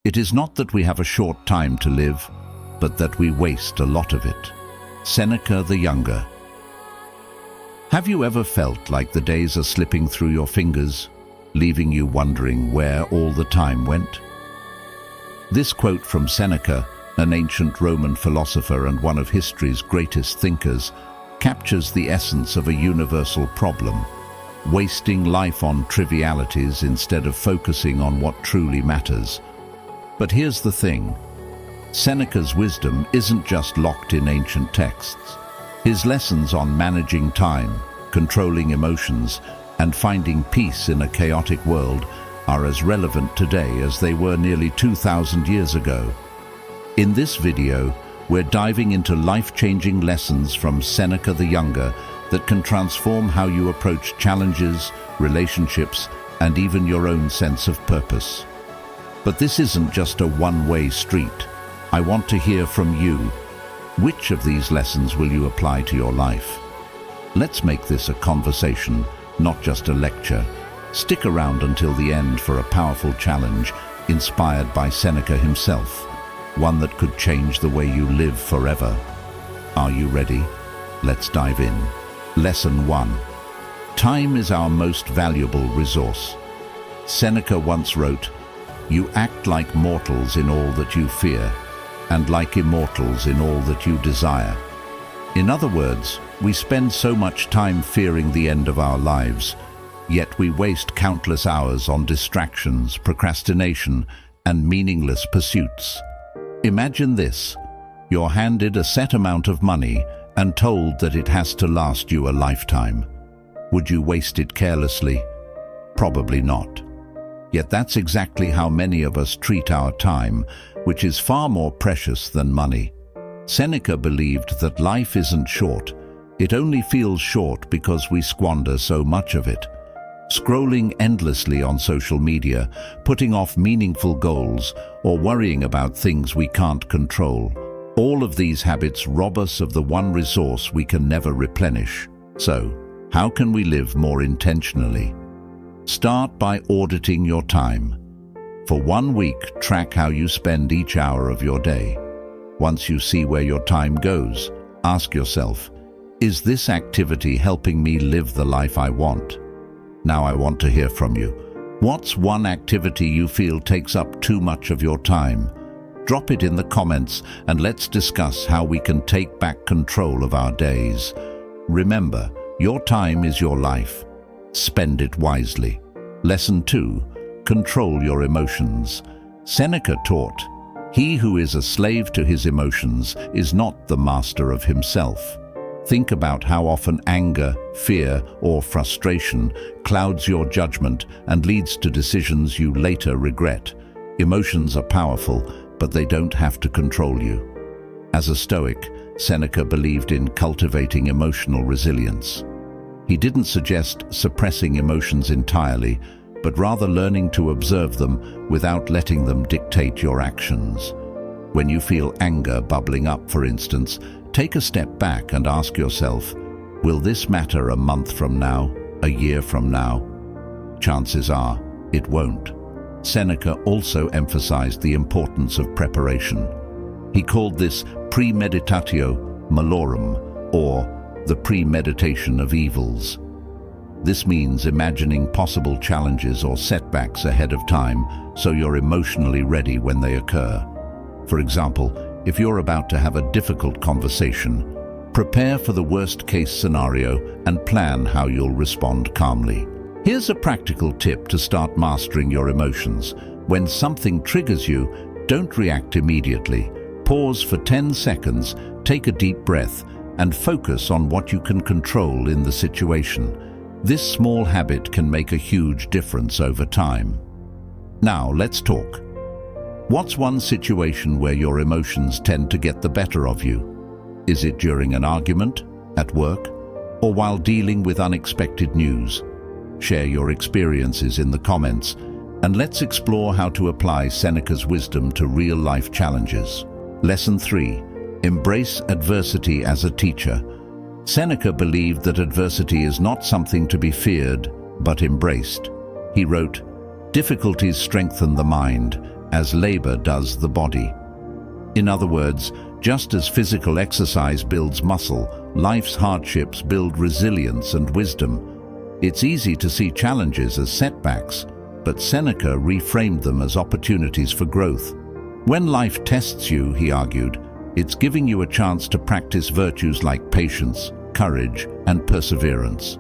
It is not that we have a short time to live, but that we waste a lot of it. Seneca the Younger. Have you ever felt like the days are slipping through your fingers, leaving you wondering where all the time went? This quote from Seneca, an ancient Roman philosopher and one of history's greatest thinkers, captures the essence of a universal problem: wasting life on trivialities instead of focusing on what truly matters. But here's the thing: Seneca's wisdom isn't just locked in ancient texts. His lessons on managing time, controlling emotions, and finding peace in a chaotic world are as relevant today as they were nearly 2,000 years ago. In this video, we're diving into life-changing lessons from Seneca the Younger that can transform how you approach challenges, relationships, and even your own sense of purpose. But this isn't just a one-way street. I want to hear from you. Which of these lessons will you apply to your life? Let's make this a conversation, not just a lecture. Stick around until the end for a powerful challenge inspired by Seneca himself, one that could change the way you live forever. Are you ready? Let's dive in. Lesson 1. Time is our most valuable resource. Seneca once wrote, "You act like mortals in all that you fear, and like immortals in all that you desire." In other words, we spend so much time fearing the end of our lives, yet we waste countless hours on distractions, procrastination, and meaningless pursuits. Imagine this: you're handed a set amount of money and told that it has to last you a lifetime. Would you waste it carelessly? Probably not. Yet that's exactly how many of us treat our time, which is far more precious than money. Seneca believed that life isn't short. It only feels short because we squander so much of it. Scrolling endlessly on social media, putting off meaningful goals, or worrying about things we can't control. All of these habits rob us of the one resource we can never replenish. So, how can we live more intentionally? Start by auditing your time. For 1 week, track how you spend each hour of your day. Once you see where your time goes, ask yourself, is this activity helping me live the life I want? Now I want to hear from you. What's one activity you feel takes up too much of your time? Drop it in the comments and let's discuss how we can take back control of our days. Remember, your time is your life. Spend it wisely. Lesson 2. Control your emotions. Seneca taught, "He who is a slave to his emotions is not the master of himself." Think about how often anger, fear, or frustration clouds your judgment and leads to decisions you later regret. Emotions are powerful, but they don't have to control you. As a Stoic, Seneca believed in cultivating emotional resilience. He didn't suggest suppressing emotions entirely, but rather learning to observe them without letting them dictate your actions. When you feel anger bubbling up, for instance, take a step back and ask yourself, will this matter a month from now, a year from now? Chances are, it won't. Seneca also emphasized the importance of preparation. He called this premeditatio malorum, or the premeditation of evils. This means imagining possible challenges or setbacks ahead of time so you're emotionally ready when they occur. For example, if you're about to have a difficult conversation, prepare for the worst-case scenario and plan how you'll respond calmly. Here's a practical tip to start mastering your emotions. When something triggers you, don't react immediately. Pause for 10 seconds, take a deep breath, and focus on what you can control in the situation. This small habit can make a huge difference over time. Now, let's talk. What's one situation where your emotions tend to get the better of you? Is it during an argument, at work, or while dealing with unexpected news? Share your experiences in the comments, and let's explore how to apply Seneca's wisdom to real-life challenges. Lesson 3. Embrace adversity as a teacher. Seneca believed that adversity is not something to be feared, but embraced. He wrote, "Difficulties strengthen the mind, as labor does the body. In other words, just as physical exercise builds muscle, life's hardships build resilience and wisdom. It's easy to see challenges as setbacks, but Seneca reframed them as opportunities for growth. When life tests you, he argued, it's giving you a chance to practice virtues like patience, courage, and perseverance.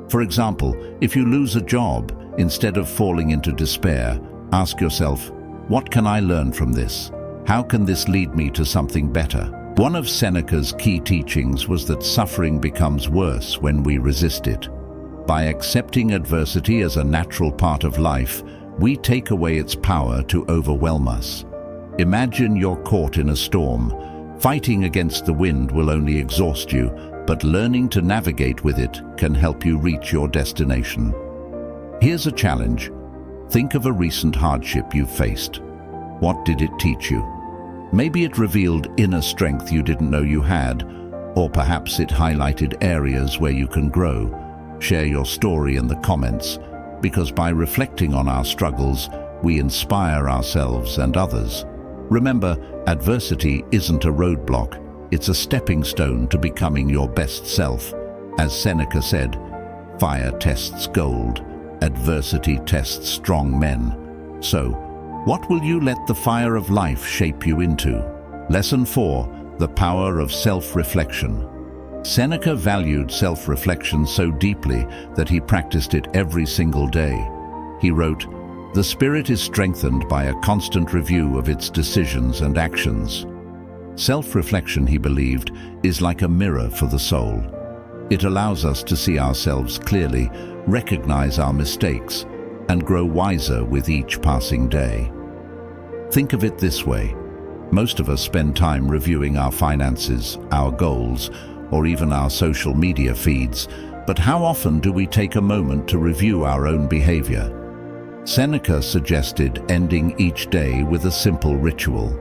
For example, if you lose a job, instead of falling into despair, ask yourself, what can I learn from this? How can this lead me to something better? One of Seneca's key teachings was that suffering becomes worse when we resist it. By accepting adversity as a natural part of life, we take away its power to overwhelm us. Imagine you're caught in a storm. Fighting against the wind will only exhaust you, but learning to navigate with it can help you reach your destination. Here's a challenge. Think of a recent hardship you've faced. What did it teach you? Maybe it revealed inner strength you didn't know you had, or perhaps it highlighted areas where you can grow. Share your story in the comments, because by reflecting on our struggles, we inspire ourselves and others. Remember, adversity isn't a roadblock, it's a stepping stone to becoming your best self. As Seneca said, fire tests gold, adversity tests strong men. So, what will you let the fire of life shape you into? Lesson 4. The power of self-reflection. Seneca valued self-reflection so deeply that he practiced it every single day. He wrote, "The spirit is strengthened by a constant review of its decisions and actions." Self-reflection, he believed, is like a mirror for the soul. It allows us to see ourselves clearly, recognize our mistakes, and grow wiser with each passing day. Think of it this way. Most of us spend time reviewing our finances, our goals, or even our social media feeds, but how often do we take a moment to review our own behavior? Seneca suggested ending each day with a simple ritual.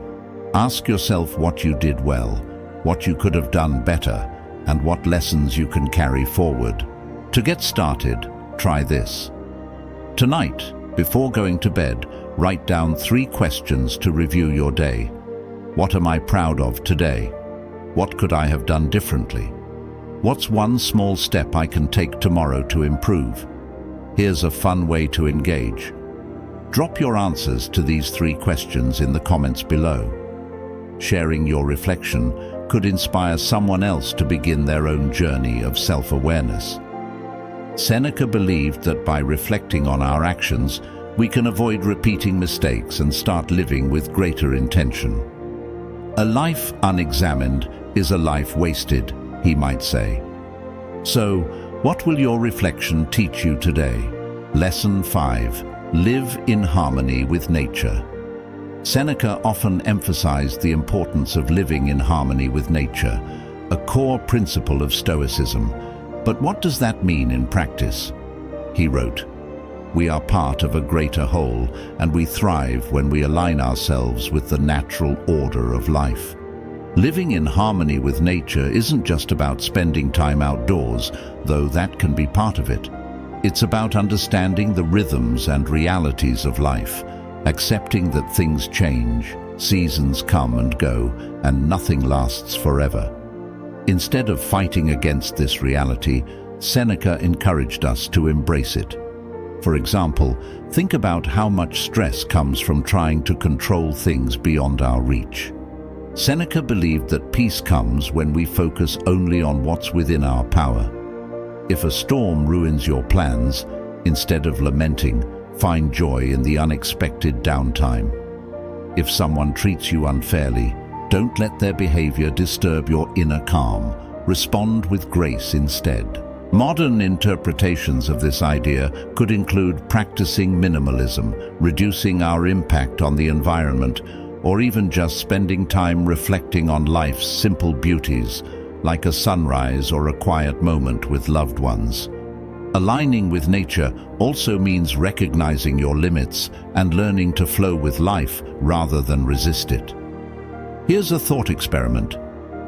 Ask yourself what you did well, what you could have done better, and what lessons you can carry forward. To get started, try this. Tonight, before going to bed, write down 3 questions to review your day. What am I proud of today? What could I have done differently? What's one small step I can take tomorrow to improve? Here's a fun way to engage. Drop your answers to these 3 questions in the comments below. Sharing your reflection could inspire someone else to begin their own journey of self-awareness. Seneca believed that by reflecting on our actions, we can avoid repeating mistakes and start living with greater intention. A life unexamined is a life wasted, he might say. So, what will your reflection teach you today? Lesson 5. Live in harmony with nature. Seneca often emphasized the importance of living in harmony with nature, a core principle of Stoicism. But what does that mean in practice? He wrote, "We are part of a greater whole, and we thrive when we align ourselves with the natural order of life." Living in harmony with nature isn't just about spending time outdoors, though that can be part of it. It's about understanding the rhythms and realities of life, accepting that things change, seasons come and go, and nothing lasts forever. Instead of fighting against this reality, Seneca encouraged us to embrace it. For example, think about how much stress comes from trying to control things beyond our reach. Seneca believed that peace comes when we focus only on what's within our power. If a storm ruins your plans, instead of lamenting, find joy in the unexpected downtime. If someone treats you unfairly, don't let their behavior disturb your inner calm. Respond with grace instead. Modern interpretations of this idea could include practicing minimalism, reducing our impact on the environment, or even just spending time reflecting on life's simple beauties, like a sunrise or a quiet moment with loved ones. Aligning with nature also means recognizing your limits and learning to flow with life rather than resist it. Here's a thought experiment.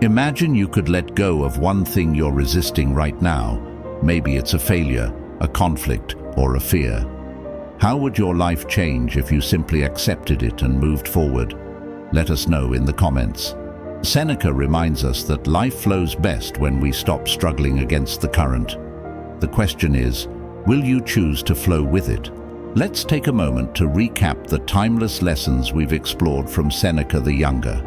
Imagine you could let go of one thing you're resisting right now. Maybe it's a failure, a conflict, or a fear. How would your life change if you simply accepted it and moved forward? Let us know in the comments. Seneca reminds us that life flows best when we stop struggling against the current. The question is, will you choose to flow with it? Let's take a moment to recap the timeless lessons we've explored from Seneca the Younger.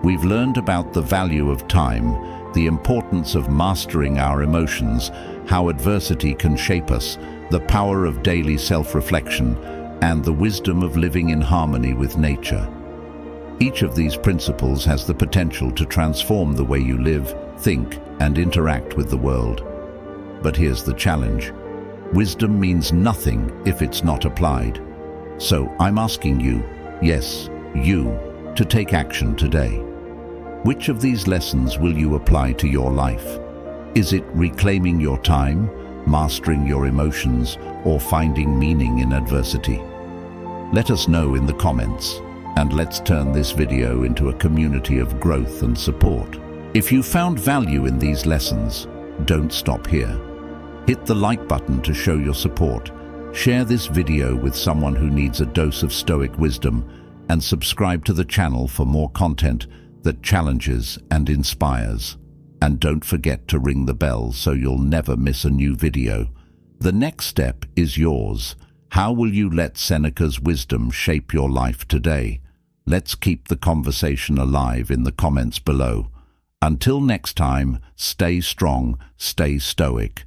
We've learned about the value of time, the importance of mastering our emotions, how adversity can shape us, the power of daily self-reflection, and the wisdom of living in harmony with nature. Each of these principles has the potential to transform the way you live, think, and interact with the world. But here's the challenge. Wisdom means nothing if it's not applied. So I'm asking you, yes, you, to take action today. Which of these lessons will you apply to your life? Is it reclaiming your time, mastering your emotions, or finding meaning in adversity? Let us know in the comments, and let's turn this video into a community of growth and support. If you found value in these lessons, don't stop here. Hit the like button to show your support. Share this video with someone who needs a dose of Stoic wisdom, and subscribe to the channel for more content that challenges and inspires. And don't forget to ring the bell so you'll never miss a new video. The next step is yours. How will you let Seneca's wisdom shape your life today? Let's keep the conversation alive in the comments below. Until next time, stay strong, stay stoic,